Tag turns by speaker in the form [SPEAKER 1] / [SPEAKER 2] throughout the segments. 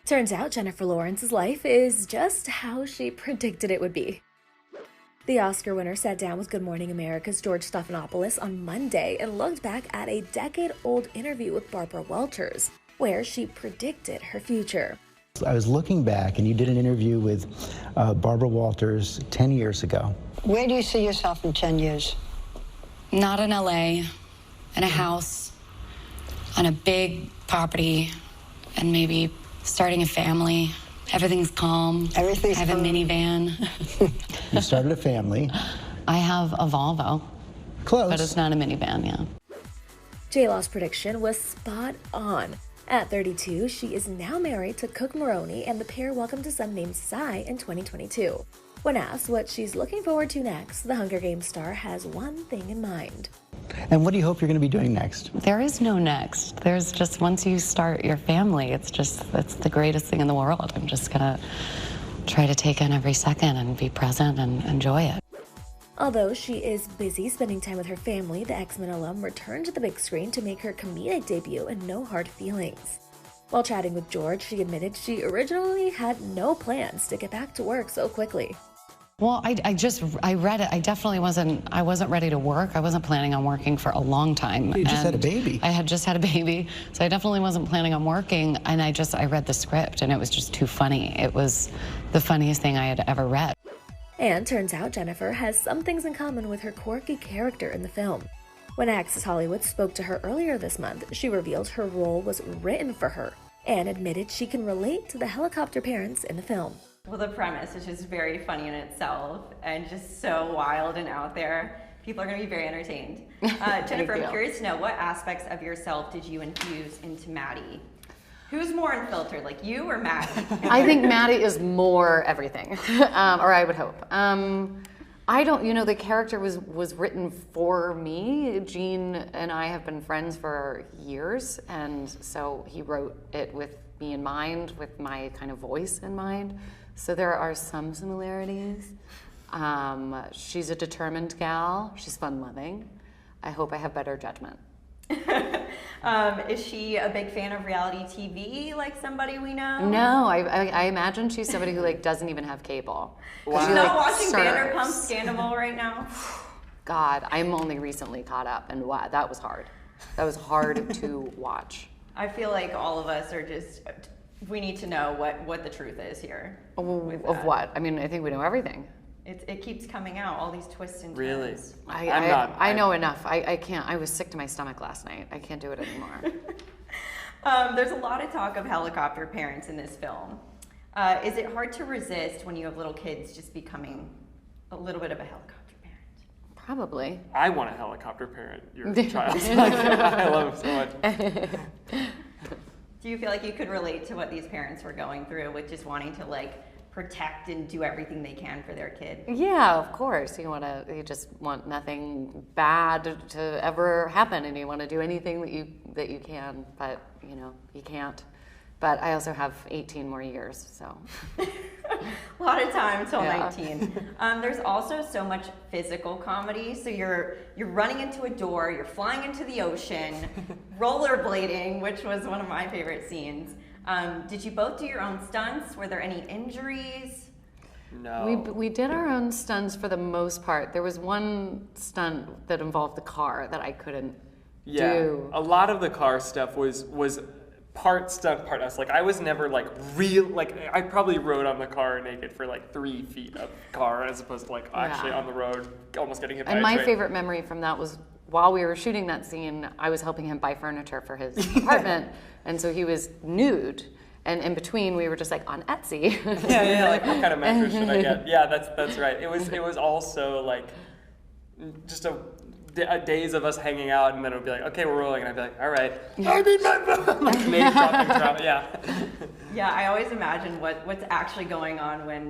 [SPEAKER 1] Turns out Jennifer Lawrence's life is just how she predicted it would be. The Oscar winner sat down with Good Morning America's George Stephanopoulos on Monday and looked back at a decade-old interview with Barbara Walters, where she predicted her future.
[SPEAKER 2] I was looking back, and you did an interview with Barbara Walters 10 years ago.
[SPEAKER 3] Where do you see yourself in 10 years?
[SPEAKER 4] Not in LA, in a house, on a big property, and maybe starting a family. Everything's calm.
[SPEAKER 3] Everything's
[SPEAKER 4] I have
[SPEAKER 3] calm.
[SPEAKER 4] a minivan.
[SPEAKER 2] You started a family.
[SPEAKER 4] I have a Volvo.
[SPEAKER 2] Close.
[SPEAKER 4] But it's not a minivan, yeah.
[SPEAKER 1] JLaw's prediction was spot on. At 32, she is now married to Cooke Maroney, and the pair welcomed a son named Cy in 2022. When asked what she's looking forward to next, the Hunger Games star has one thing in mind.
[SPEAKER 2] And what do you hope you're going to be doing next?
[SPEAKER 4] There is no next. There's just, once you start your family, it's the greatest thing in the world. I'm just gonna try to take in every second and be present and enjoy it.
[SPEAKER 1] Although she is busy spending time with her family, the X-Men alum returned to the big screen to make her comedic debut in No Hard Feelings. While chatting with George, she admitted she originally had no plans to get back to work so quickly.
[SPEAKER 4] Well, I read it. I wasn't ready to work. I wasn't planning on working for a long time.
[SPEAKER 2] You just had a baby.
[SPEAKER 4] I had just had a baby, so I definitely wasn't planning on working, and I read the script, and it was just too funny. It was the funniest thing I had ever read.
[SPEAKER 1] And turns out Jennifer has some things in common with her quirky character in the film. When Access Hollywood spoke to her earlier this month, she revealed her role was written for her and admitted she can relate to the helicopter parents in the film.
[SPEAKER 5] Well, the premise is just very funny in itself and just so wild and out there. People are going to be very entertained. Jennifer, I'm curious to know, what aspects of yourself did you infuse into Maddie? Who's more unfiltered, like you or Maddie?
[SPEAKER 6] I think Maddie is more everything, or I would hope. I don't, the character was written for me. Gene and I have been friends for years, and so he wrote it with me in mind, with my kind of voice in mind. So there are some similarities. She's a determined gal. She's fun-loving. I hope I have better judgment.
[SPEAKER 5] Is she a big fan of reality TV, like somebody we know?
[SPEAKER 6] No, I imagine she's somebody who doesn't even have cable.
[SPEAKER 5] Wow. She's not watching Vanderpump Scandal right now?
[SPEAKER 6] God, I'm only recently caught up, and wow, that was hard. That was hard to watch.
[SPEAKER 5] I feel like all of us are just, we need to know what the truth is here.
[SPEAKER 6] Of what? I mean, I think we know everything.
[SPEAKER 5] It keeps coming out, all these twists and turns.
[SPEAKER 7] Really?
[SPEAKER 6] I know enough. I can't. I was sick to my stomach last night. I can't do it anymore.
[SPEAKER 5] There's a lot of talk of helicopter parents in this film. Is it hard to resist when you have little kids just becoming a little bit of a helicopter parent?
[SPEAKER 6] Probably.
[SPEAKER 7] I want a helicopter parent, your child. I love him so much.
[SPEAKER 5] Do you feel like you could relate to what these parents were going through with just wanting to protect and do everything they can for their kid?
[SPEAKER 6] Yeah, of course. You just want nothing bad to ever happen, and you want to do anything that you can, but you can't. But I also have 18 more years, so.
[SPEAKER 5] A lot of time until 19. There's also so much physical comedy. So you're running into a door, you're flying into the ocean, rollerblading, which was one of my favorite scenes. Did you both do your own stunts? Were there any injuries?
[SPEAKER 7] No.
[SPEAKER 6] We did our own stunts for the most part. There was one stunt that involved the car that I couldn't do.
[SPEAKER 7] A lot of the car stuff was part stunt, part us. I was never I probably rode on the car naked for 3 feet of the car as opposed to actually on the road almost getting hit by a train.
[SPEAKER 6] And my favorite memory from that was while we were shooting that scene, I was helping him buy furniture for his apartment, and so he was nude. And in between, we were just on Etsy.
[SPEAKER 7] What kind of mattress should I get? Yeah, that's right. It was also just a days of us hanging out, and then it would be okay, we're rolling, and I'd be all right, I need my phone. Name dropping trauma, yeah.
[SPEAKER 5] Yeah, I always imagine what's actually going on when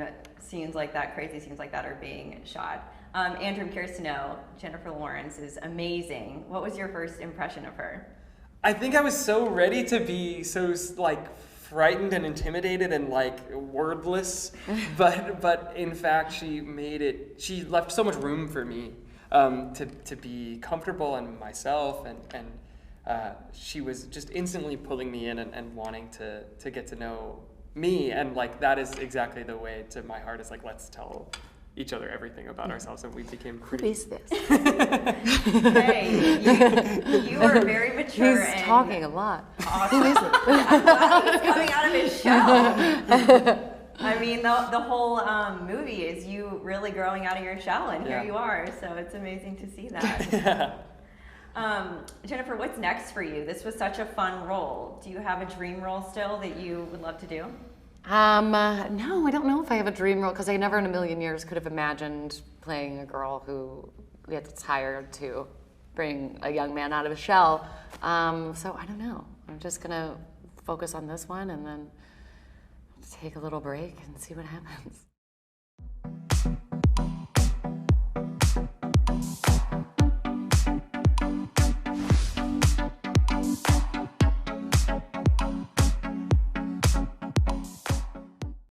[SPEAKER 5] crazy scenes like that are being shot. Andrew, I'm curious to know, Jennifer Lawrence is amazing. What was your first impression of her?
[SPEAKER 7] I think I was so ready to be so frightened and intimidated and wordless, but in fact she left so much room for me to be comfortable in myself, and she was just instantly pulling me in and wanting to get to know me, and like that is exactly the way to my heart, is like, let's tell each other everything about ourselves, and we became pretty.
[SPEAKER 6] Who is this?
[SPEAKER 5] Hey, you are very mature.
[SPEAKER 6] He's talking a lot.
[SPEAKER 5] Awesome. Who is it? I'm glad he's coming out of his shell. I mean, the whole movie is you really growing out of your shell, and here you are. So it's amazing to see that. Jennifer, what's next for you? This was such a fun role. Do you have a dream role still that you would love to do?
[SPEAKER 6] No, I don't know if I have a dream role, because I never in a million years could have imagined playing a girl who gets hired to bring a young man out of his shell. So I don't know. I'm just gonna focus on this one and then take a little break and see what happens.